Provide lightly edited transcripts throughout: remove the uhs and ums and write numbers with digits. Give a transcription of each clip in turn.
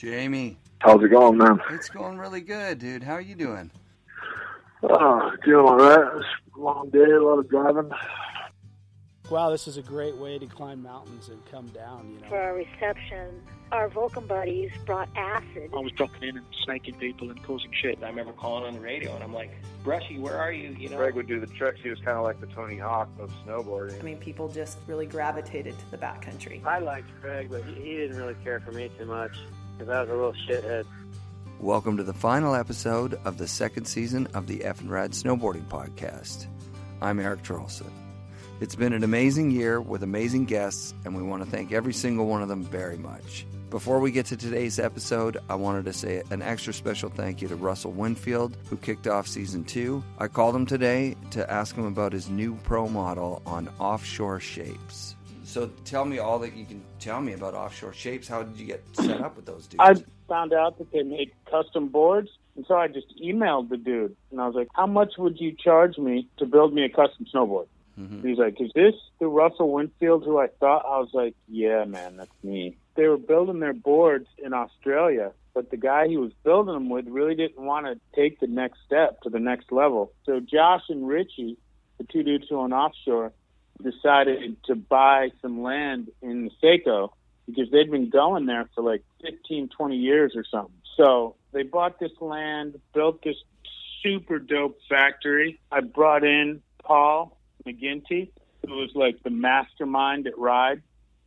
Jamie. How's it going, man? It's going really good, dude. How are you doing? Doing all right. It's a long day, a lot of driving. Wow, this is a great way to climb mountains and come down, you know. For our reception, our Vulcan buddies brought acid. I was dropping in and snaking people and causing shit. I remember calling on the radio, and I'm like, Brushy, where are you? You know? Craig would do the tricks. He was kind of like the Tony Hawk of snowboarding. I mean, people just really gravitated to the backcountry. I liked Craig, but he didn't really care for me too much, because I was a little shithead. Welcome to the final episode of the second season of the FNRad Snowboarding Podcast. I'm Eric Charlson. It's been an amazing year with amazing guests, and we want to thank every single one of them very much. Before we get to today's episode, I wanted to say an extra special thank you to Russell Winfield, who kicked off Season 2. I called him today to ask him about his new pro model on offshore shapes. So tell me all that you can tell me about offshore shapes. How did you get set up with those dudes? I found out that they made custom boards, and so I just emailed the dude, and I was like, how much would you charge me to build me a custom snowboard? Mm-hmm. He's like, is this the Russell Winfield who I thought? I was like, yeah, man, that's me. They were building their boards in Australia, but the guy he was building them with really didn't want to take the next step to the next level. So Josh and Richie, the two dudes who own offshore, decided to buy some land in Seiko because they'd been going there for like 15, 20 years or something. So they bought this land, built this super dope factory. I brought in Paul McGinty, who was like the mastermind at Ride.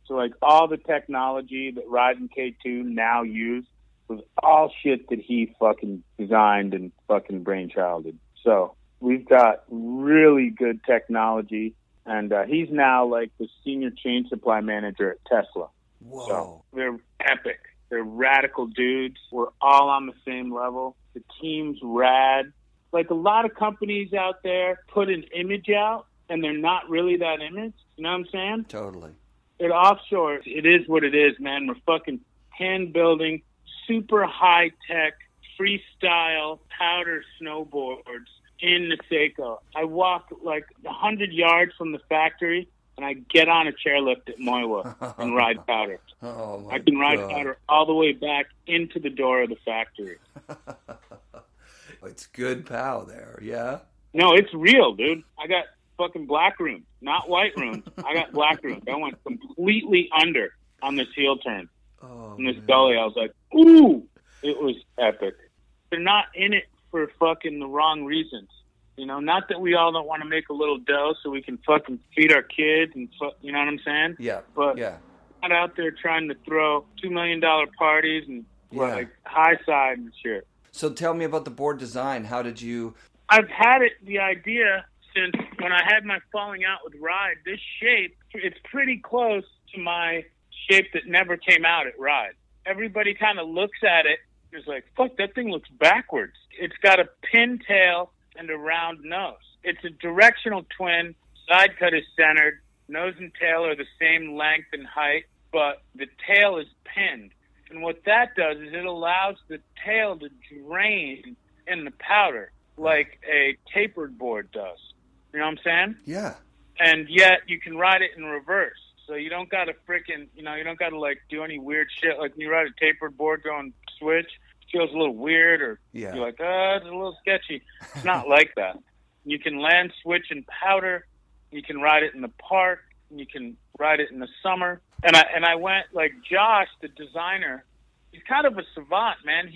So like all the technology that Ride and K2 now use was all shit that he fucking designed and fucking brainchilded. So we've got really good technology, and he's now like the senior chain supply manager at Tesla. Whoa. So they're epic. They're radical dudes. We're all on the same level. The team's rad. Like a lot of companies out there put an image out, and they're not really that image. You know what I'm saying? Totally. At offshore, it is what it is, man. We're fucking hand-building, super high-tech, freestyle powder snowboards in the Seiko. I walk like 100 yards from the factory, and I get on a chairlift at Moiwa and ride powder. Oh, I can ride powder all the way back into the door of the factory. It's good pow there, yeah? No, it's real, dude. I got fucking black room, not white room. I got black room. I went completely under on this heel turn. Oh, in this gully. I was like, ooh, it was epic. They're not in it for fucking the wrong reasons. You know, not that we all don't want to make a little dough so we can fucking feed our kids and you know what I'm saying? Yeah. But yeah. Not out there trying to throw $2 million parties and like high side and shit. So tell me about the board design. How did you... I've had the idea since when I had my falling out with Ride. This shape, it's pretty close to my shape that never came out at Ride. Everybody kind of looks at it and is like, fuck, that thing looks backwards. It's got a pin tail and a round nose. It's a directional twin. Side cut is centered. Nose and tail are the same length and height, but the tail is pinned. And what that does is it allows the tail to drain in the powder like a tapered board does. You know what I'm saying? Yeah. And yet you can ride it in reverse. So you don't got to freaking, you don't got to like do any weird shit. Like when you ride a tapered board going switch, it feels a little weird or you're like, it's a little sketchy. It's not like that. You can land switch in powder. You can ride it in the park. You can ride it in the summer. And I went like Josh, the designer, he's kind of a savant, man.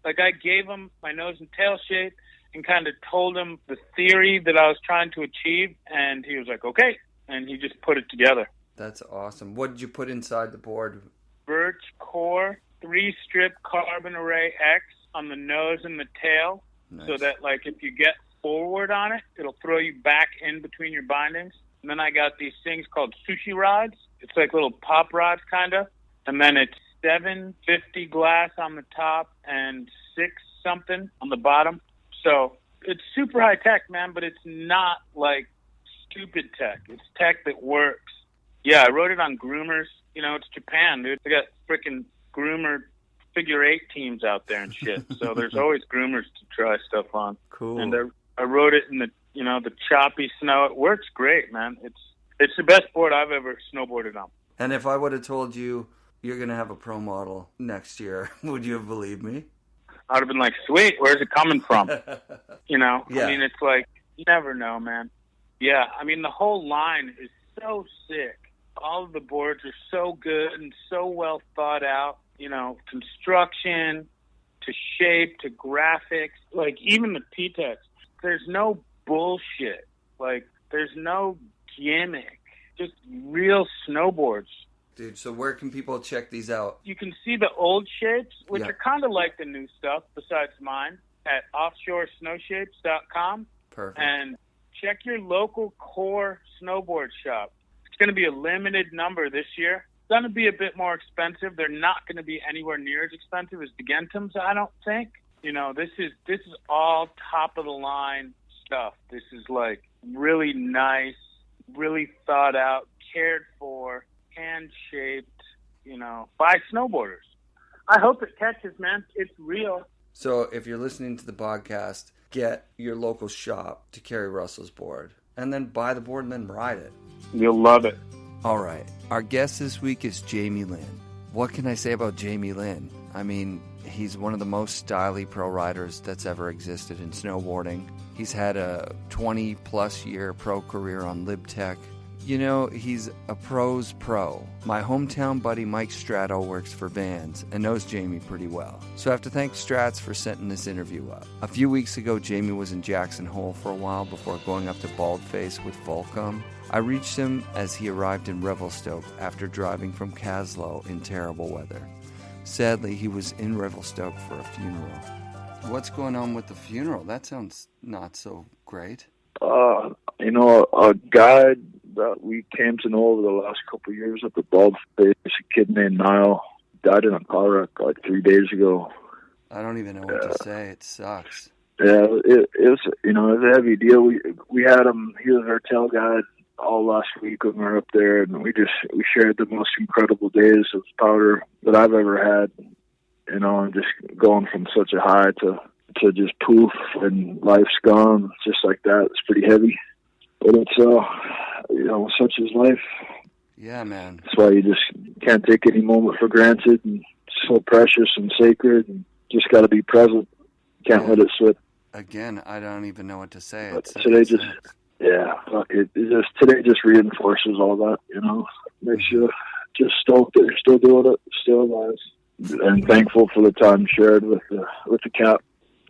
I gave him my nose and tail shape and kind of told him the theory that I was trying to achieve, and he was like, okay, and he just put it together. That's awesome. What did you put inside the board? Birch core, 3-strip carbon array X on the nose and the tail, so that like if you get forward on it, it'll throw you back in between your bindings. And then I got these things called sushi rods. It's like little pop rods, kind of. And then it's 750 glass on the top and 6 something on the bottom. So it's super high tech, man, but it's not like stupid tech. It's tech that works. Yeah, I wrote it on groomers. You know, it's Japan, dude. They got freaking groomer figure 8 teams out there and shit. So there's always groomers to try stuff on. Cool. And I wrote it in the choppy snow. It works great, man. It's the best board I've ever snowboarded on. And if I would have told you, you're going to have a pro model next year, would you have believed me? I would have been like, sweet, where's it coming from? You know? Yeah. I mean, it's like, you never know, man. Yeah, I mean, the whole line is so sick. All of the boards are so good and so well thought out, you know, construction to shape to graphics, like even the P-Tex. There's no bullshit. Like, there's no gimmick. Just real snowboards. Dude, so where can people check these out? You can see the old shapes, which Yeah. are kind of like the new stuff, besides mine, at offshoresnowshapes.com. Perfect. And check your local core snowboard shop. It's going to be a limited number this year. It's going to be a bit more expensive. They're not going to be anywhere near as expensive as the Gentums, I don't think. You know, this is all top of the line stuff. This is like really nice, really thought out, cared for, hand shaped, you know, by snowboarders. I hope it catches, man. It's real. So if you're listening to the podcast, get your local shop to carry Russell's board, and then buy the board and then ride it. You'll love it. All right. Our guest this week is Jamie Lynn. What can I say about Jamie Lynn? I mean, he's one of the most stylish pro riders that's ever existed in snowboarding. He's had a 20-plus year pro career on LibTech. You know, he's a pro's pro. My hometown buddy Mike Strato works for Vans and knows Jamie pretty well. So I have to thank Strats for setting this interview up. A few weeks ago, Jamie was in Jackson Hole for a while before going up to Baldface with Volcom. I reached him as he arrived in Revelstoke after driving from Caslow in terrible weather. Sadly, he was in Revelstoke for a funeral. What's going on with the funeral? That sounds not so great. You know, a guy that we came to know over the last couple of years at the Baldface, a kid named Niall, died in a car wreck like 3 days ago. I don't even know what to say. It sucks. Yeah, it was, you know, it was a heavy deal. We had him, he was our tail guide all last week when we were up there, and we shared the most incredible days of powder that I've ever had, you know, and just going from such a high to just poof and life's gone just like that. It's pretty heavy, but it's you know, such is life. Yeah, man. That's why you just can't take any moment for granted, and it's so precious and sacred, and just got to be present. Can't let it slip. Again, I don't even know what to say. But today today just reinforces all that, you know. Makes you just stoked that you're still doing it, still alive, and thankful for the time shared with the Cap.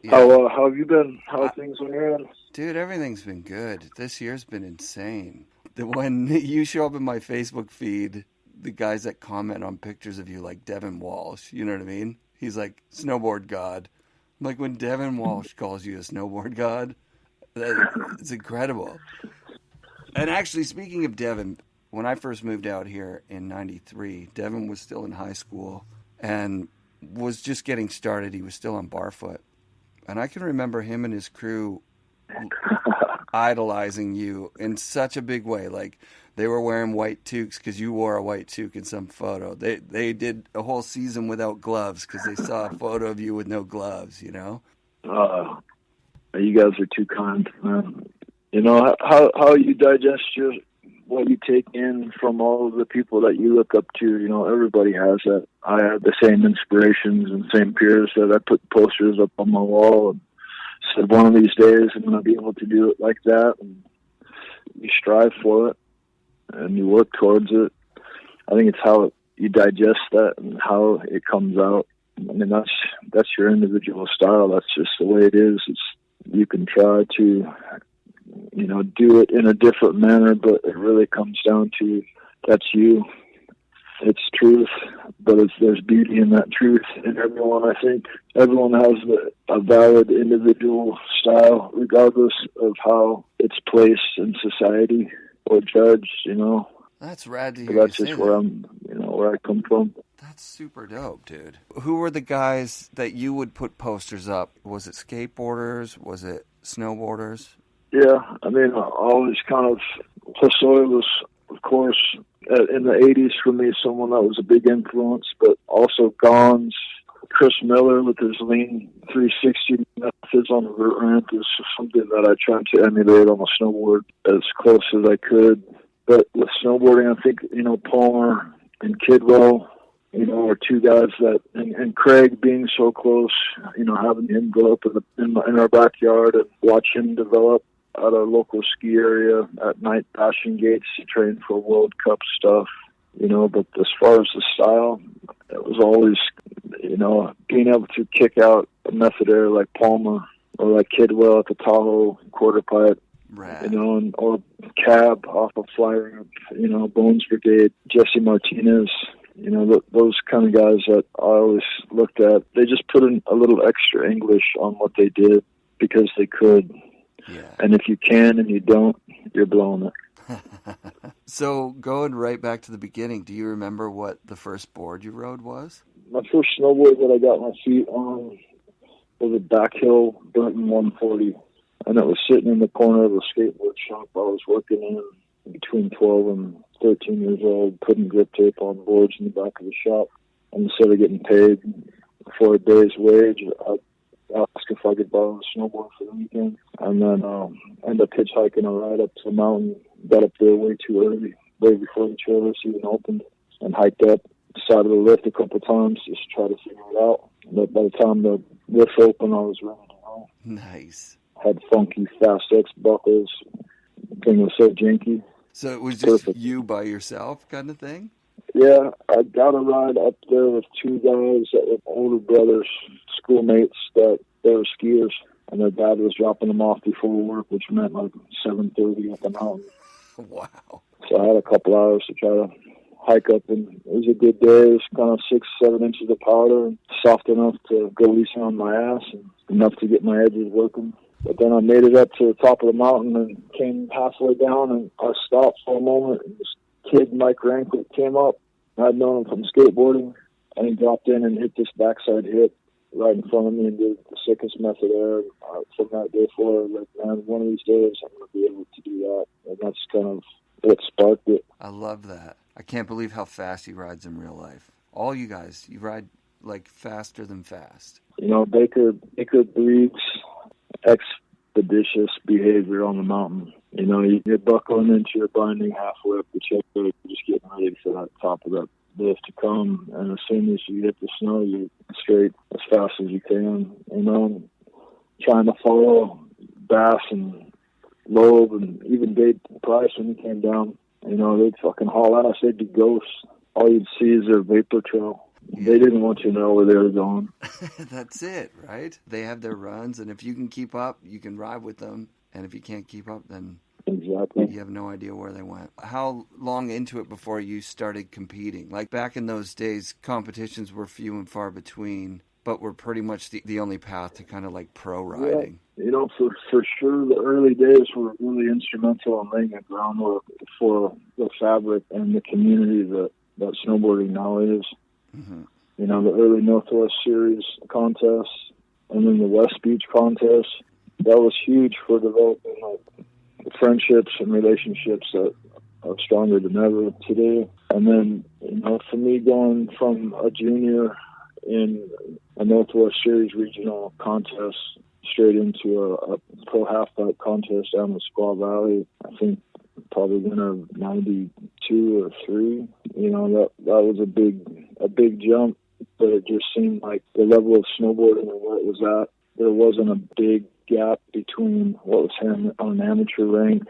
Yeah. How have you been? How are things on your end? Dude, everything's been good. This year's been insane. When you show up in my Facebook feed, the guys that comment on pictures of you, like Devin Walsh, you know what I mean? He's like, snowboard god. Like, when Devin Walsh calls you a snowboard god, it's incredible. And actually, speaking of Devin, when I first moved out here in 93, Devin was still in high school and was just getting started. He was still on Barfoot. And I can remember him and his crew idolizing you in such a big way. Like, they were wearing white toques because you wore a white toque in some photo. They did a whole season without gloves because they saw a photo of you with no gloves, you know? You guys are too kind, man. You know, how you digest what you take in from all of the people that you look up to. You know, everybody has that. I have the same inspirations and same peers that I put posters up on my wall and said, one of these days I'm going to be able to do it like that. And you strive for it and you work towards it. I think it's how you digest that and how it comes out. I mean, that's your individual style. That's just the way it is. You can try to, you know, do it in a different manner, but it really comes down to that's you. It's truth, but there's beauty in that truth in everyone. I think everyone has a valid individual style, regardless of how it's placed in society or judged. You know, that's rad to hear. So that's just where where I come from. That's super dope, dude. Who were the guys that you would put posters up? Was it skateboarders? Was it snowboarders? Yeah, I mean, always kind of, Osoyoos, of course, in the 80s for me, someone that was a big influence, but also Gons, Chris Miller with his lean 360 methods on the vert ramp is something that I tried to emulate on the snowboard as close as I could. But with snowboarding, I think, you know, Palmer and Kidwell, were two guys that, and Craig being so close, having him go up in our backyard and watch him develop at a local ski area at night, bashing gates to train for World Cup stuff, but as far as the style, it was always, being able to kick out a method air like Palmer or like Kidwell at the Tahoe quarter pipe, or Cab off of Flyer, Bones Brigade, Jesse Martinez, those kind of guys that I always looked at. They just put in a little extra English on what they did because they could. Yeah. And if you can and you don't, you're blowing it. So going right back to the beginning, do you remember what the first board you rode was? My first snowboard that I got my feet on was a backhill Burton 140, and it was sitting in the corner of a skateboard shop I was working in between 12 and 13 years old, putting grip tape on boards in the back of the shop. And instead of getting paid for a day's wage, I asked if I could borrow a snowboard for the weekend, and then ended up hitchhiking a ride up to the mountain. Got up there way too early, way before the trailers even opened, and hiked up the side of the lift a couple times just to try to figure it out. But by the time the lift opened, I was ready to go. Nice. Had funky Fast X buckles. The thing was so janky. So it was just you by yourself kind of thing? Yeah, I got a ride up there with two guys that were older brothers, schoolmates, that they were skiers, and their dad was dropping them off before work, which meant like 7:30 up the mountain. Wow. So I had a couple hours to try to hike up, and it was a good day. It was kind of 6-7 inches of powder, and soft enough to go easy on my ass, and enough to get my edges working. But then I made it up to the top of the mountain and came halfway down, and I stopped for a moment, and this kid, Mike Ranklet, came up. I'd known him from skateboarding, and he dropped in and hit this backside hit right in front of me and did the sickest method there. From that day forward, like, man, one of these days I'm going to be able to do that. And that's kind of what sparked it. I love that. I can't believe how fast he rides in real life. All you guys, you ride like faster than fast. Baker breeds expeditious behavior on the mountain. You're buckling into your binding half whip, which you're just getting ready for that top of that lift to come. And as soon as you hit the snow, you're straight as fast as you can. Trying to follow Bass and Loeb and even Dave Price when he came down. They'd fucking haul ass. They'd be ghosts. All you'd see is their vapor trail. They didn't want you to know where they were going. That's it, right? They have their runs, and if you can keep up, you can ride with them. And if you can't keep up, then exactly, you have no idea where they went. How long into it before you started competing? Like back in those days, competitions were few and far between, but were pretty much the only path to kind of like pro riding. Yeah. For sure, the early days were really instrumental in laying the groundwork for the fabric and the community that snowboarding now is. Mm-hmm. The early Northwest Series contests, and then the West Beach contest. That was huge for developing friendships and relationships that are stronger than ever today. And then, for me going from a junior in a Northwest Series regional contest straight into a pro half-pipe contest down the Squaw Valley, I think probably winner 92 or 3. That was a big jump, but it just seemed like the level of snowboarding and where it was at, there wasn't a big gap between what was happening on an amateur rank,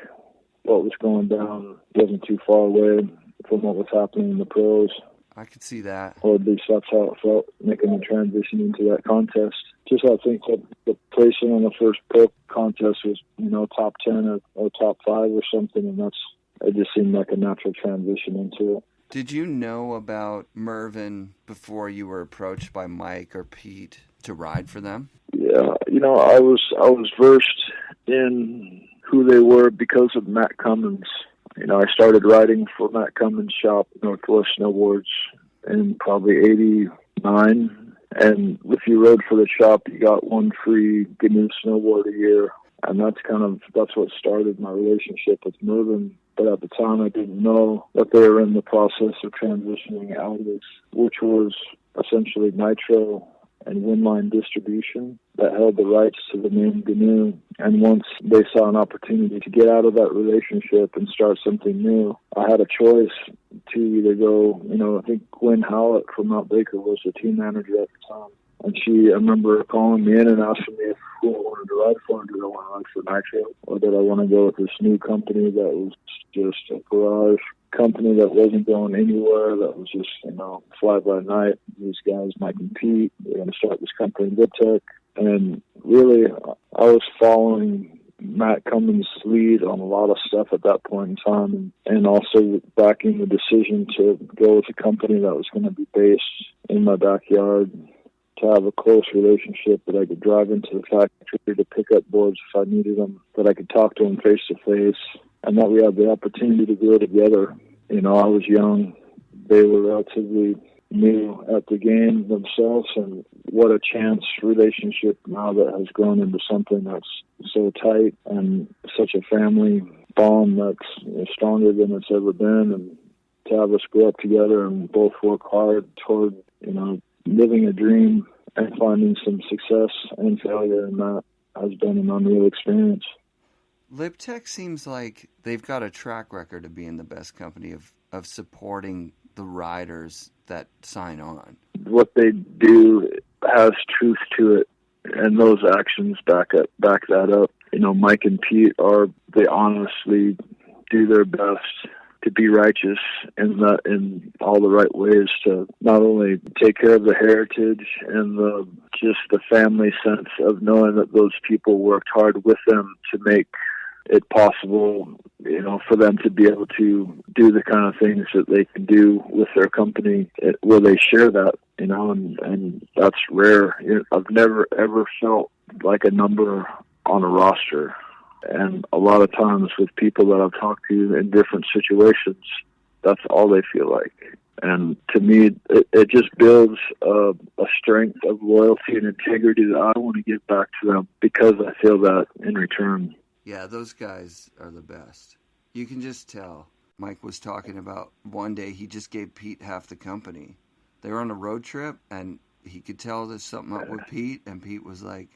what was going down wasn't too far away from what was happening in the pros. I could see that. Or at least that's how it felt, making the transition into that contest. Just I think that the placing on the first pro contest was, top 10 or top 5 or something, and it just seemed like a natural transition into it. Did you know about Mervyn before you were approached by Mike or Pete to ride for them? Yeah, I was versed in who they were because of Matt Cummins. I started riding for Matt Cummins' shop, Northwest Snowboards, in probably 89. And if you rode for the shop, you got one free GNU snowboard a year. And that's what started my relationship with Mervyn. But at the time, I didn't know that they were in the process of transitioning out of this, which was essentially nitro and Windline Distribution that held the rights to the main canoe. And once they saw an opportunity to get out of that relationship and start something new, I had a choice to either go, I think Gwen Howlett from Mount Baker was the team manager at the time. And I remember calling me in and asking me who I wanted to ride for, and did I want to ride for Nitro, or did I want to go with this new company that was just a garage company that wasn't going anywhere, that was just, fly by night. These guys might compete. They're going to start this company in Tech. And really, I was following Matt Cummins' lead on a lot of stuff at that point in time, and also backing the decision to go with a company that was going to be based in my backyard, to have a close relationship, that I could drive into the factory to pick up boards if I needed them, that I could talk to them face to face, and that we had the opportunity to grow together. I was young. They were relatively new at the game themselves, and what a chance relationship now that has grown into something that's so tight and such a family bond that's stronger than it's ever been, and to have us grow up together and both work hard toward, living a dream and finding some success and failure, and that has been an unreal experience. LibTech seems like they've got a track record of being the best company of supporting the riders that sign on. What they do has truth to it, and those actions back that up. Mike and Pete they honestly do their best to be righteous in all the right ways, to not only take care of the heritage and just the family sense of knowing that those people worked hard with them to make it possible, for them to be able to do the kind of things that they can do with their company, where they share that, and that's rare. I've never ever felt like a number on a roster. And a lot of times with people that I've talked to in different situations, that's all they feel like. And to me, it just builds a strength of loyalty and integrity that I want to give back to them, because I feel that in return. Yeah, those guys are the best. You can just tell. Mike was talking about one day he just gave Pete half the company. They were on a road trip, and he could tell there's something up with Pete, and Pete was like,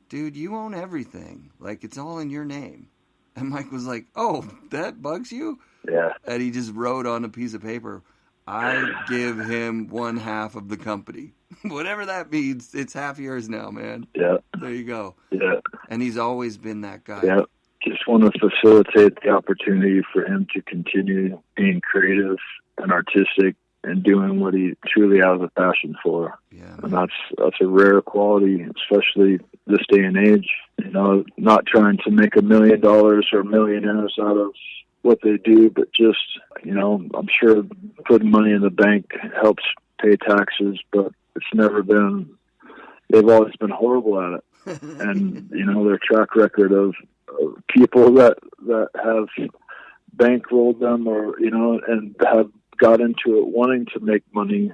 dude, you own everything. Like, it's all in your name. And Mike was like, oh, that bugs you? Yeah. And he just wrote on a piece of paper, I give him one half of the company. Whatever that means, it's half yours now, man. Yeah. There you go. Yeah. And he's always been that guy. Yeah. Just want to facilitate the opportunity for him to continue being creative and artistic and doing what he truly has a passion for. Yeah, and that's a rare quality, especially this day and age. Not trying to make $1 million or millionaires out of what they do, but just, I'm sure putting money in the bank helps pay taxes, but they've always been horrible at it. And, their track record of people that have bankrolled them or, and have got into it wanting to make money,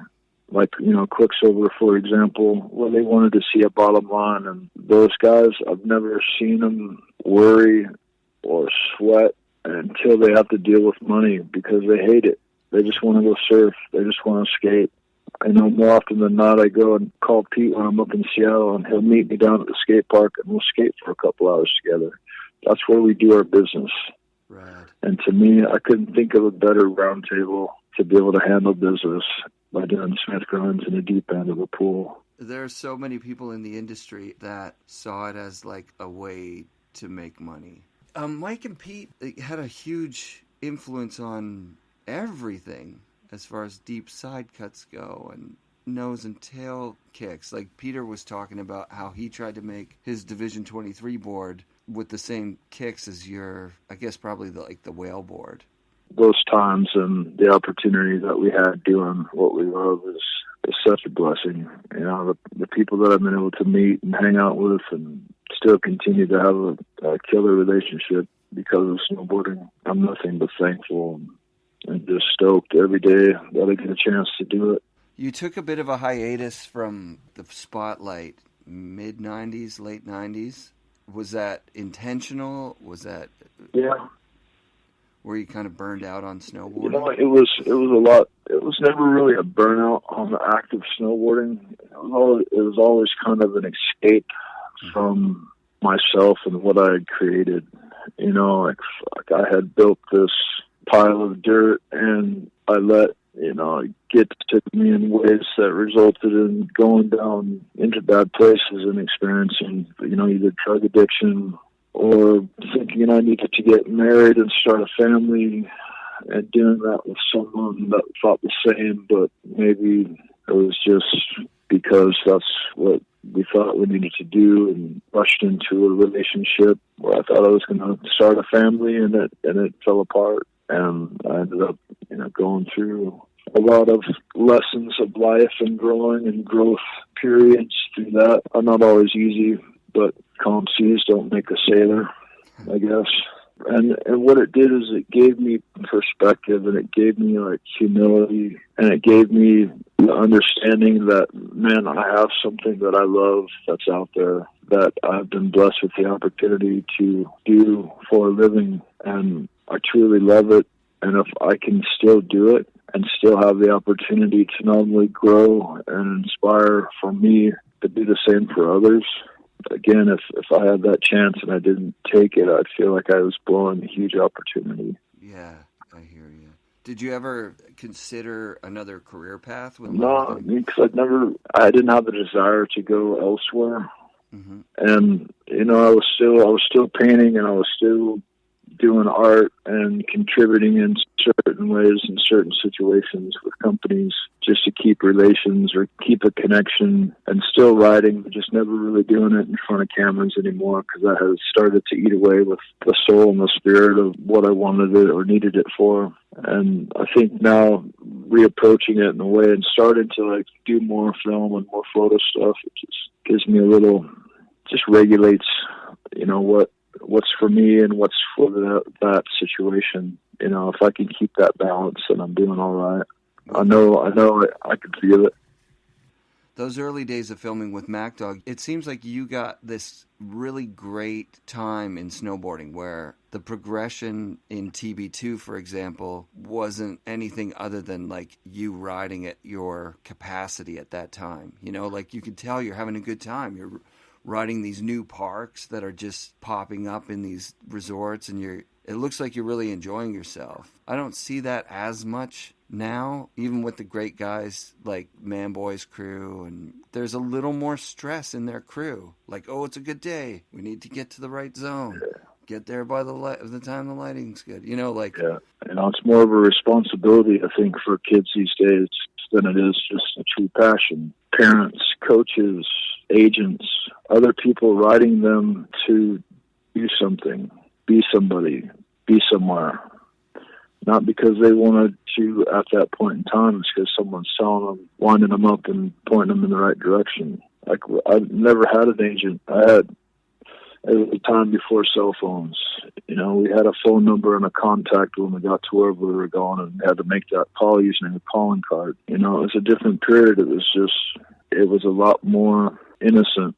like, Quicksilver, for example, where they wanted to see a bottom line. And those guys, I've never seen them worry or sweat until they have to deal with money, because they hate it. They just want to go surf. They just want to skate. I know more often than not, I go and call Pete when I'm up in Seattle, and he'll meet me down at the skate park, and we'll skate for a couple hours together. That's where we do our business. Right. And to me, I couldn't think of a better round table to be able to handle business by doing Smith grinds in the deep end of a pool. There are so many people in the industry that saw it as like a way to make money. Mike and Pete had a huge influence on everything as far as deep side cuts go and nose and tail kicks. Like Peter was talking about how he tried to make his Division 23 board with the same kicks as I guess probably the whale board. Those times and the opportunity that we had doing what we love is such a blessing. The people that I've been able to meet and hang out with and still continue to have a killer relationship because of snowboarding, I'm nothing but thankful and just stoked every day that I get a chance to do it. You took a bit of a hiatus from the spotlight, mid-90s, late 90s. Was that intentional? Was that... Yeah. Were you kind of burned out on snowboarding? It was a lot it was never really a burnout on the act of snowboarding. It was always kind of an escape from myself and what I had created. You know, like I had built this pile of dirt, and I let, you know, it get to me in ways that resulted in going down into bad places and experiencing, you know, either drug addiction or thinking I needed to get married and start a family, and doing that with someone that thought the same, but maybe it was just because that's what we thought we needed to do, and rushed into a relationship where I thought I was going to start a family, and it fell apart. And I ended up, you know, going through a lot of lessons of life and growing and growth periods through that. Are not always easy, but calm seas don't make a sailor, I guess. And what it did is it gave me perspective, and it gave me like humility, and it gave me the understanding that, man, I have something that I love that's out there that I've been blessed with the opportunity to do for a living, and I truly love it. And if I can still do it and still have the opportunity to not only grow and inspire for me to do the same for others, again, if I had that chance and I didn't take it, I'd feel like I was blowing a huge opportunity. Yeah, I hear you. Did you ever consider another career path? No, because I didn't have the desire to go elsewhere. Mm-hmm. And, you know, I was still painting, and I was still doing art and contributing in certain ways in certain situations with companies just to keep relations or keep a connection, and still writing, but just never really doing it in front of cameras anymore, because that has started to eat away with the soul and the spirit of what I wanted it or needed it for. And I think now reapproaching it in a way and starting to like do more film and more photo stuff, it just gives me a little, just regulates, you know, what's for me and what's for that situation. You know, if I can keep that balance, then I'm doing all right. I know I can feel it. Those early days of filming with MacDog, it seems like you got this really great time in snowboarding where the progression in TB2, for example, wasn't anything other than like you riding at your capacity at that time. You know, like you could tell you're having a good time. You're riding these new parks that are just popping up in these resorts, and it looks like you're really enjoying yourself. I don't see that as much now, even with the great guys like Manboy's crew, and there's a little more stress in their crew. Like, oh, it's a good day. We need to get to the right zone. Get there by the time the lighting's good. You know, like... Yeah, you know, it's more of a responsibility, I think, for kids these days than it is just a true passion. Parents, coaches, agents, other people riding them to do something, be somebody, be somewhere. Not because they wanted to at that point in time, it's because someone's telling them, winding them up and pointing them in the right direction. Like, I've never had an agent. It was a time before cell phones. You know, we had a phone number and a contact when we got to wherever we were going, and we had to make that call using a calling card. You know, it was a different period. It was a lot more innocent.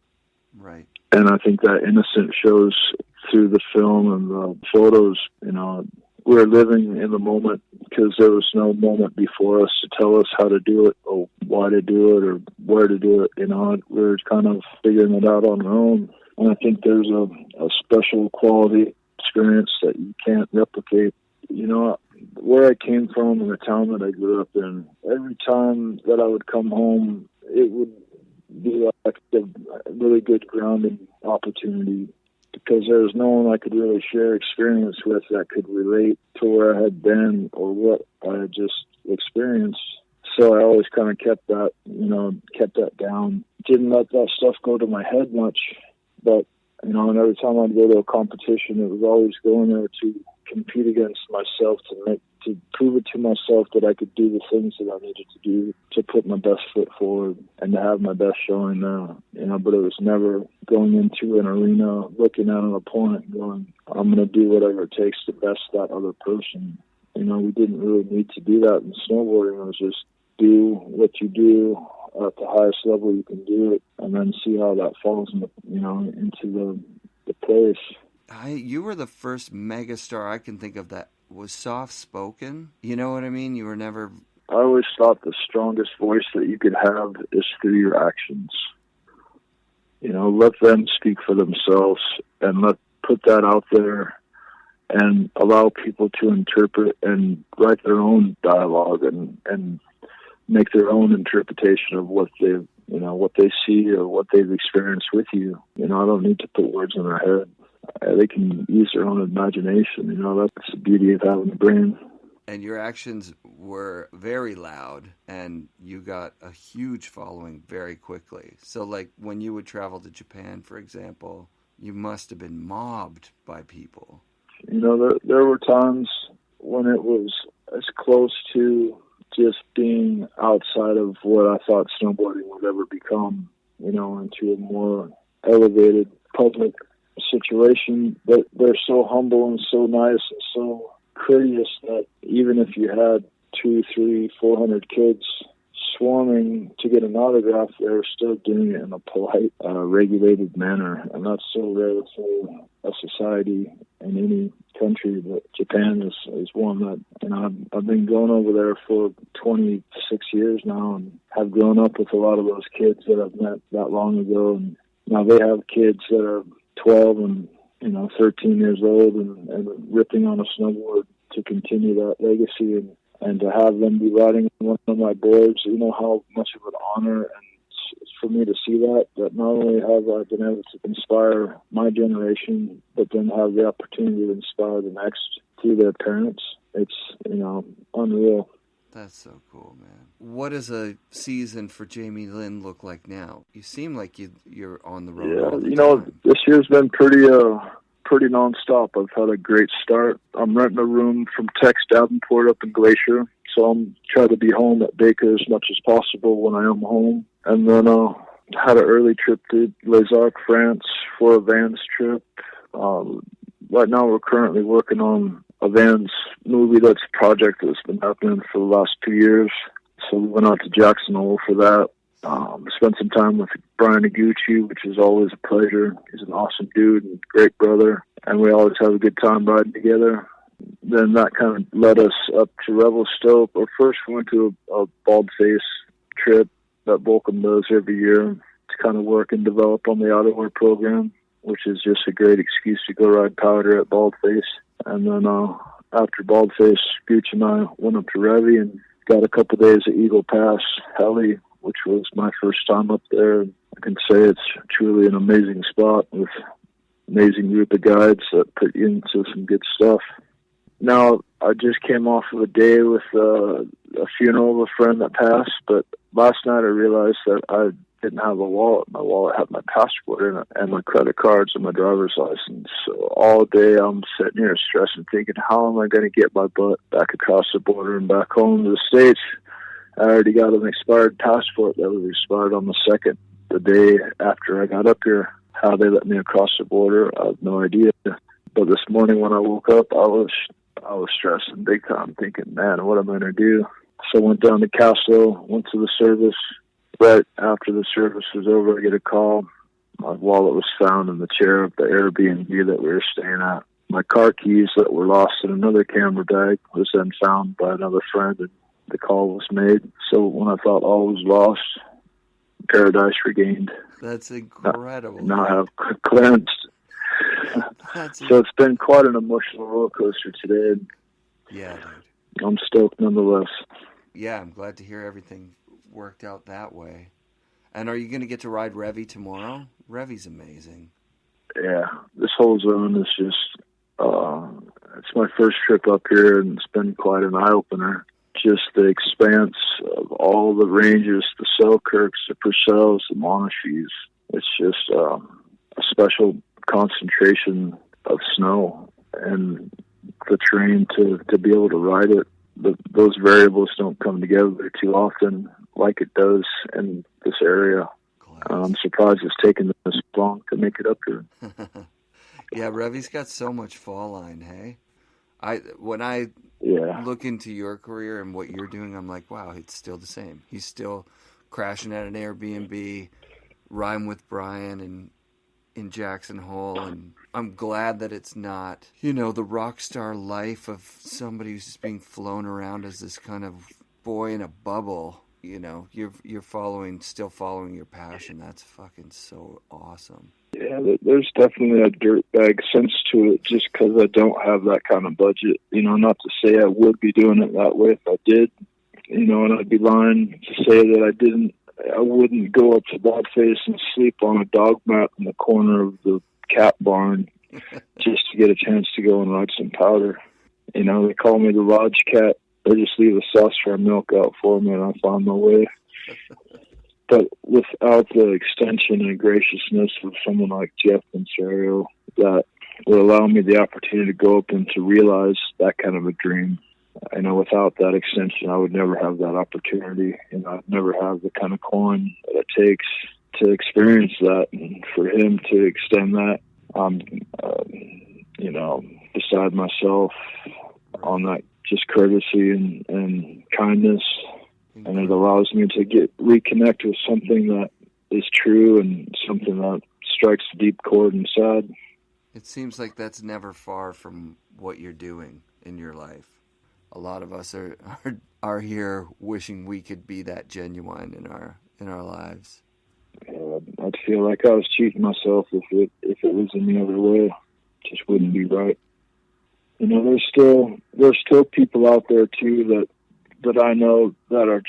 Right. And I think that innocence shows through the film and the photos. You know, we're living in the moment because there was no moment before us to tell us how to do it or why to do it or where to do it. You know, we were kind of figuring it out on our own. And I think there's a special quality experience that you can't replicate. You know, where I came from and the town that I grew up in, every time that I would come home, it would be like a really good grounding opportunity, because there was no one I could really share experience with that could relate to where I had been or what I had just experienced. So I always kind of kept that down. Didn't let that stuff go to my head much. But, you know, and every time I'd go to a competition, it was always going there to compete against myself, to prove it to myself that I could do the things that I needed to do to put my best foot forward and to have my best showing there. You know, but it was never going into an arena, looking at an opponent and going, I'm going to do whatever it takes to best that other person. You know, we didn't really need to do that in snowboarding. It was just do what you do at the highest level you can do it, and then see how that falls into the place. You were the first megastar I can think of that was soft-spoken. You know what I mean? You were never I always thought the strongest voice that you could have is through your actions. You know, let them speak for themselves and put that out there and allow people to interpret and write their own dialogue and make their own interpretation of what they see or what they've experienced with you. You know, I don't need to put words in their head. They can use their own imagination. You know, that's the beauty of having a brain. And your actions were very loud, and you got a huge following very quickly. So, like, when you would travel to Japan, for example, you must have been mobbed by people. You know, there were times when it was as close to just being outside of what I thought snowboarding would ever become, you know, into a more elevated public situation. But they're so humble and so nice and so courteous that even if you had 200, 300, 400 kids swarming to get an autograph, they're still doing it in a polite, regulated manner. And that's so rare for a society in any country, but Japan is one that, you know, I've been going over there for 26 years now and have grown up with a lot of those kids that I've met that long ago. And now they have kids that are 12 and, you know, 13 years old and ripping on a snowboard to continue that legacy and to have them be riding on one of my boards, you know, how much of an honor and for me to see that not only have I been able to inspire my generation, but then have the opportunity to inspire the next through their parents. It's, you know, unreal. That's so cool, man. What does a season for Jamie Lynn look like now? You seem like you're on the road all the you know, time. This year's been pretty nonstop. I've had a great start. I'm renting a room from Tex Davenport up in Glacier, so I'm trying to be home at Baker as much as possible when I am home. And then had an early trip to Les Arcs, France for a Vans trip. Right now we're currently working on a Vans movie. That's a project that's been happening for the last 2 years. So we went out to Jackson Hole for that. Spent some time with Brian Iguchi, which is always a pleasure. He's an awesome dude and great brother, and we always have a good time riding together. Then that kind of led us up to Revelstoke. Or first we went to a Baldface trip that Volcom does every year to kind of work and develop on the outerwear program, which is just a great excuse to go ride powder at Baldface. And then after Baldface, Gooch and I went up to Revy and got a couple days at Eagle Pass Heli, which was my first time up there. I can say it's truly an amazing spot with amazing group of guides that put you into some good stuff. Now, I just came off of a day with a funeral of a friend that passed, but last night I realized that I didn't have a wallet. My wallet had my passport in it and my credit cards and my driver's license. So all day I'm sitting here stressing, thinking, how am I going to get my butt back across the border and back home to the States? I already got an expired passport that was expired on the 2nd, the day after I got up here. How they let me across the border, I have no idea. But this morning when I woke up, I was stressing big time, thinking, man, what am I going to do? So I went down to Castle, went to the service. Right after the service was over, I get a call. My wallet was found in the chair of the Airbnb that we were staying at. My car keys that were lost in another camera bag was then found by another friend, and the call was made. So when I thought all was lost, paradise regained. That's incredible. Now I have clearance. So it's been quite an emotional roller coaster today. Yeah, dude. I'm stoked nonetheless. Yeah, I'm glad to hear everything worked out that way. And are you going to get to ride Revy tomorrow? Revy's amazing. Yeah, this whole zone is just, it's my first trip up here, and it's been quite an eye-opener. Just the expanse of all the ranges, the Selkirks, the Purcells, the Monasteries. It's just a special concentration of snow, and the terrain to be able to ride it. Those variables don't come together too often like it does in this area. I'm surprised it's taken this long to make it up here. Yeah, Revy's got so much fall line, hey? When I look into your career and what you're doing, I'm like, wow, it's still the same. He's still crashing at an Airbnb, rhyme with Brian in Jackson Hole, and I'm glad that it's not, the rock star life of somebody who's just being flown around as this kind of boy in a bubble, you know, you're still following your passion. That's fucking so awesome. Yeah, there's definitely a dirtbag sense to it just because I don't have that kind of budget. You know, not to say I would be doing it that way if I did, you know, and I'd be lying to say that I didn't. I wouldn't go up to Baldface and sleep on a dog mat in the corner of the cat barn just to get a chance to go and ride some powder. You know, they call me the lodge cat. They just leave a saucer of milk out for me and I find my way. But without the extension and graciousness of someone like Jeff and Sario, that would allow me the opportunity to go up and to realize that kind of a dream. I know without that extension, I would never have that opportunity. You know, I'd never have the kind of coin that it takes to experience that. And for him to extend that, I'm, you know, beside myself on that just courtesy and kindness. And it allows me to reconnect with something that is true and something that strikes a deep chord inside. It seems like that's never far from what you're doing in your life. A lot of us are here wishing we could be that genuine in our lives. I'd feel like I was cheating myself if it was any other way. It just wouldn't be right. You know, there's still people out there too that I know that are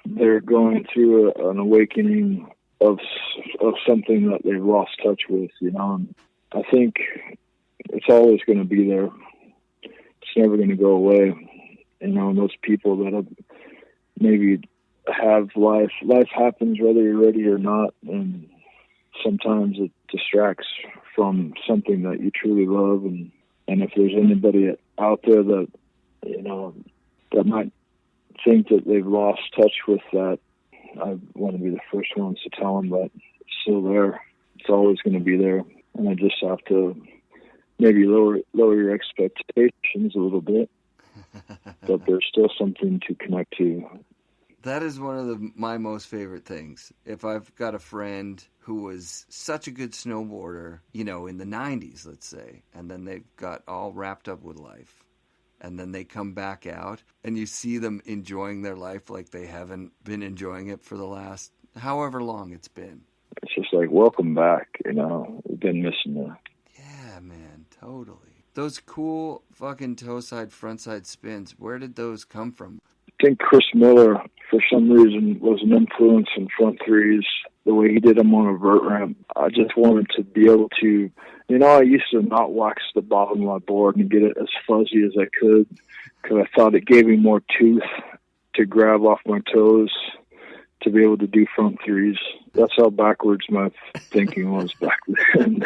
they're going through an awakening of something that they've lost touch with. You know, and I think it's always going to be there. It's never going to go away. You know, and those people that have maybe have life happens whether you're ready or not, and sometimes it distracts from something that you truly love. And if there's anybody out there that, you know, that might think that they've lost touch with that, I want to be the first ones to tell them that it's still there. It's always going to be there, and I just have to maybe lower your expectations a little bit. But there's still something to connect to. That is one of my most favorite things. If I've got a friend who was such a good snowboarder, you know, in the 90s, let's say, and then they got all wrapped up with life, and then they come back out, and you see them enjoying their life like they haven't been enjoying it for the last however long it's been. It's just like, welcome back, you know. We've been missing you. Yeah, man, totally. Those cool fucking toe-side, front-side spins, where did those come from? I think Chris Miller, for some reason, was an influence in front threes, the way he did them on a vert ramp. I just wanted to be able to, you know, I used to not wax the bottom of my board and get it as fuzzy as I could because I thought it gave me more tooth to grab off my toes to be able to do front threes. That's how backwards my thinking was back then.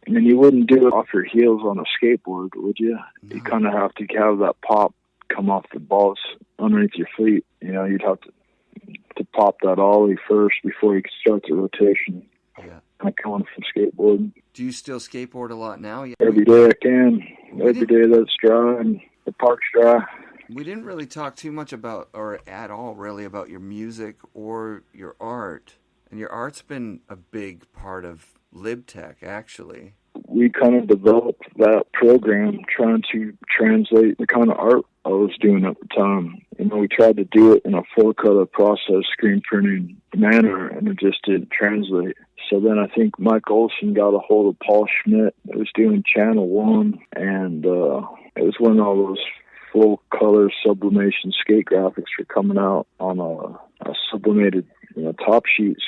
I mean, you wouldn't do it off your heels on a skateboard, would you? No. You kind of have to have that pop come off the balls underneath your feet. You know, you'd have to pop that ollie first before you could start the rotation. Yeah. Kind of coming from skateboarding. Do you still skateboard a lot now? Every day I can. Every day that's dry and the park's dry. We didn't really talk too much about, or at all really, about your music or your art. And your art's been a big part of LibTech, actually. We kind of developed that program trying to translate the kind of art I was doing at the time. You know, we tried to do it in a full-color process, screen printing manner, and it just didn't translate. So then I think Mike Olson got a hold of Paul Schmidt. It was doing Channel 1, and it was when all those full-color sublimation skate graphics were coming out on a sublimated, you know, top sheets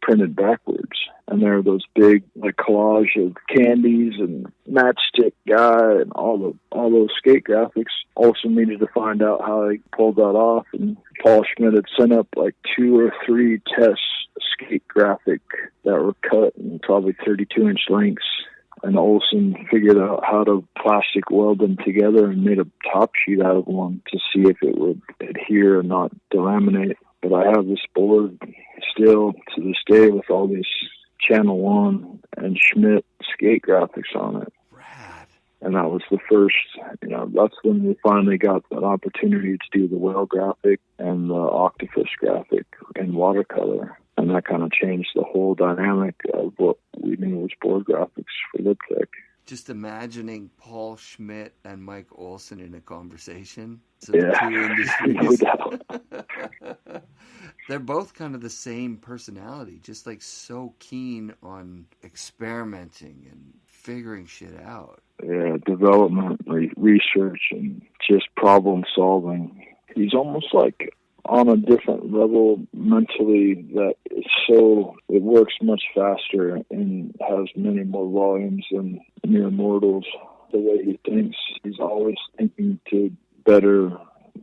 printed backwards. And there are those big, like, collage of candies and matchstick guy and all those skate graphics. Also needed to find out how I pulled that off. And Paul Schmidt had sent up like 2 or 3 test skate graphic that were cut in probably 32-inch lengths. And Olson figured out how to plastic weld them together and made a top sheet out of one to see if it would adhere and not delaminate. But I have this board still to this day with all these Channel 1 and Schmidt skate graphics on it. Rad. And that was the first, you know, that's when we finally got an opportunity to do the whale graphic and the octopus graphic in watercolor. And that kind of changed the whole dynamic of what we knew was board graphics for LibTech. Just imagining Paul Schmidt and Mike Olson in a conversation. So Yeah, two industries. no doubt. They're both kind of the same personality, just like so keen on experimenting and figuring shit out. Yeah, development, like research, and just problem solving. He's almost like on a different level mentally that it works much faster and has many more volumes than mere mortals. The way he thinks, he's always thinking to better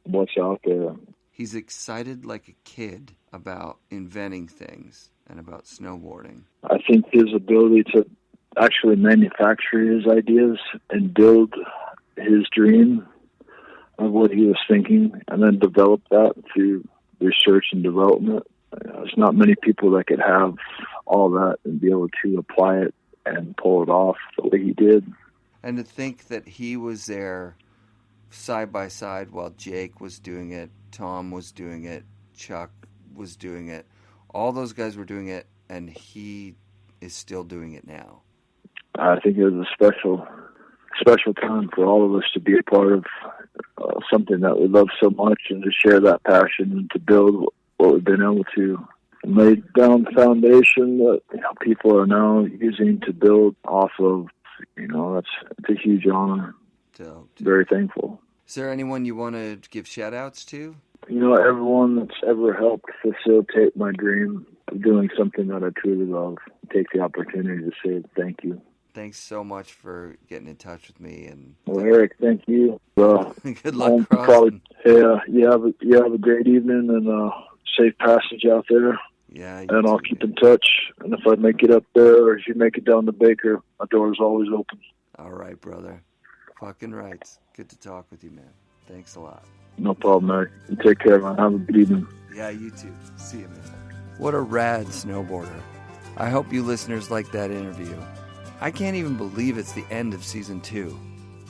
what's out there. He's excited like a kid about inventing things and about snowboarding. I think his ability to actually manufacture his ideas and build his dream of what he was thinking and then develop that through research and development. There's not many people that could have all that and be able to apply it and pull it off the way he did. And to think that he was there side by side while Jake was doing it, Tom was doing it, Chuck was doing it, all those guys were doing it, and he is still doing it now. I think it was a special time for all of us to be a part of something that we love so much and to share that passion and to build what we've been able to lay down the foundation that people are now using to build off of. It's a huge honor. So, very thankful. Is there anyone you want to give shout-outs to? Everyone that's ever helped facilitate my dream of doing something that I truly love. Take the opportunity to say thank you. Thanks so much for getting in touch with me. Well, Eric, thank you. Good luck, crossing. You have a great evening and safe passage out there. Yeah. And I'll keep in touch. And if I make it up there or if you make it down to Baker, my door's always open. All right, brother. Fucking right. Good to talk with you, man. Thanks a lot. No problem, Eric. You take care, man. Have a good evening. Yeah, you too. See you, man. What a rad snowboarder. I hope you listeners like that interview. I can't even believe it's the end of Season 2.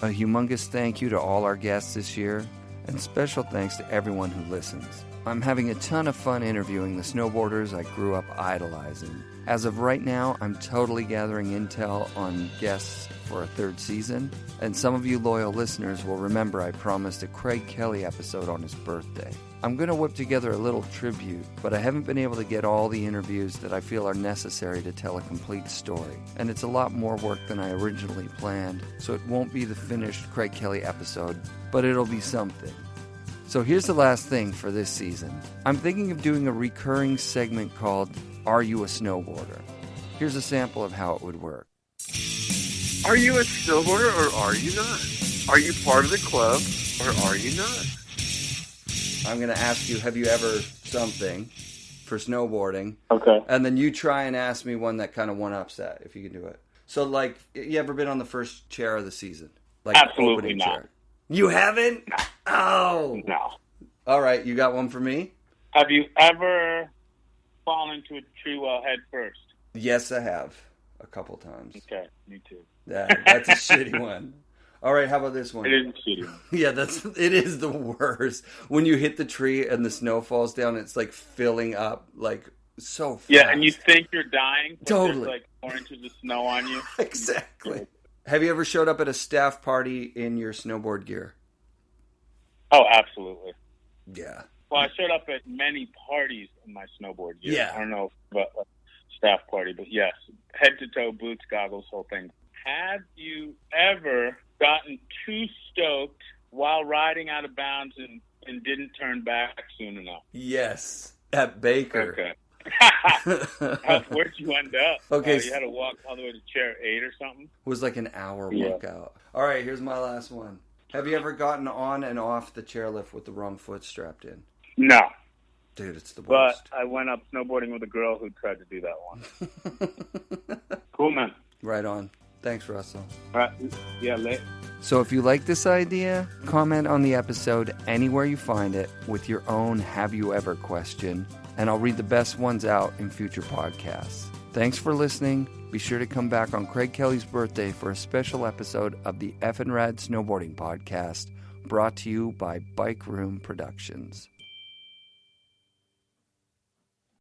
A humongous thank you to all our guests this year, and special thanks to everyone who listens. I'm having a ton of fun interviewing the snowboarders I grew up idolizing. As of right now, I'm totally gathering intel on guests for a third season, and some of you loyal listeners will remember I promised a Craig Kelly episode on his birthday. I'm going to whip together a little tribute, but I haven't been able to get all the interviews that I feel are necessary to tell a complete story, and it's a lot more work than I originally planned, so it won't be the finished Craig Kelly episode, but it'll be something. So here's the last thing for this season. I'm thinking of doing a recurring segment called Are You a Snowboarder? Here's a sample of how it would work. Are you a snowboarder or are you not? Are you part of the club or are you not? I'm going to ask you, have you ever something for snowboarding? Okay. And then you try and ask me one that kind of one-ups that, if you can do it. So, like, you ever been on the first chair of the season? Like, absolutely not. Chair. You haven't? No. Oh. No. All right, you got one for me? Have you ever fallen into a tree well head first? Yes, I have. A couple times. Okay, me too. Yeah, that's a shitty one. All right, how about this one? It is a shitty one. Yeah, it is the worst. When you hit the tree and the snow falls down, it's like filling up like so fast. Yeah, and you think you're dying. Totally. There's like 4 inches of snow on you. Exactly. Have you ever showed up at a staff party in your snowboard gear? Oh, absolutely. Yeah. Well, I showed up at many parties in my snowboard gear. Yeah. I don't know about a staff party, but yes, head to toe, boots, goggles, whole thing. Have you ever gotten too stoked while riding out of bounds and didn't turn back soon enough? Yes, at Baker. Okay. Where'd you end up? Okay. You had to walk all the way to chair 8 or something? It was like an hour workout. All right, here's my last one. Have you ever gotten on and off the chairlift with the wrong foot strapped in? No. Dude, it's the worst. But I went up snowboarding with a girl who tried to do that one. Cool, man. Right on. Thanks, Russell. All right. Yeah, late. So if you like this idea, comment on the episode anywhere you find it with your own have you ever question, and I'll read the best ones out in future podcasts. Thanks for listening. Be sure to come back on Craig Kelly's birthday for a special episode of the FNRad Snowboarding Podcast, brought to you by Bike Room Productions.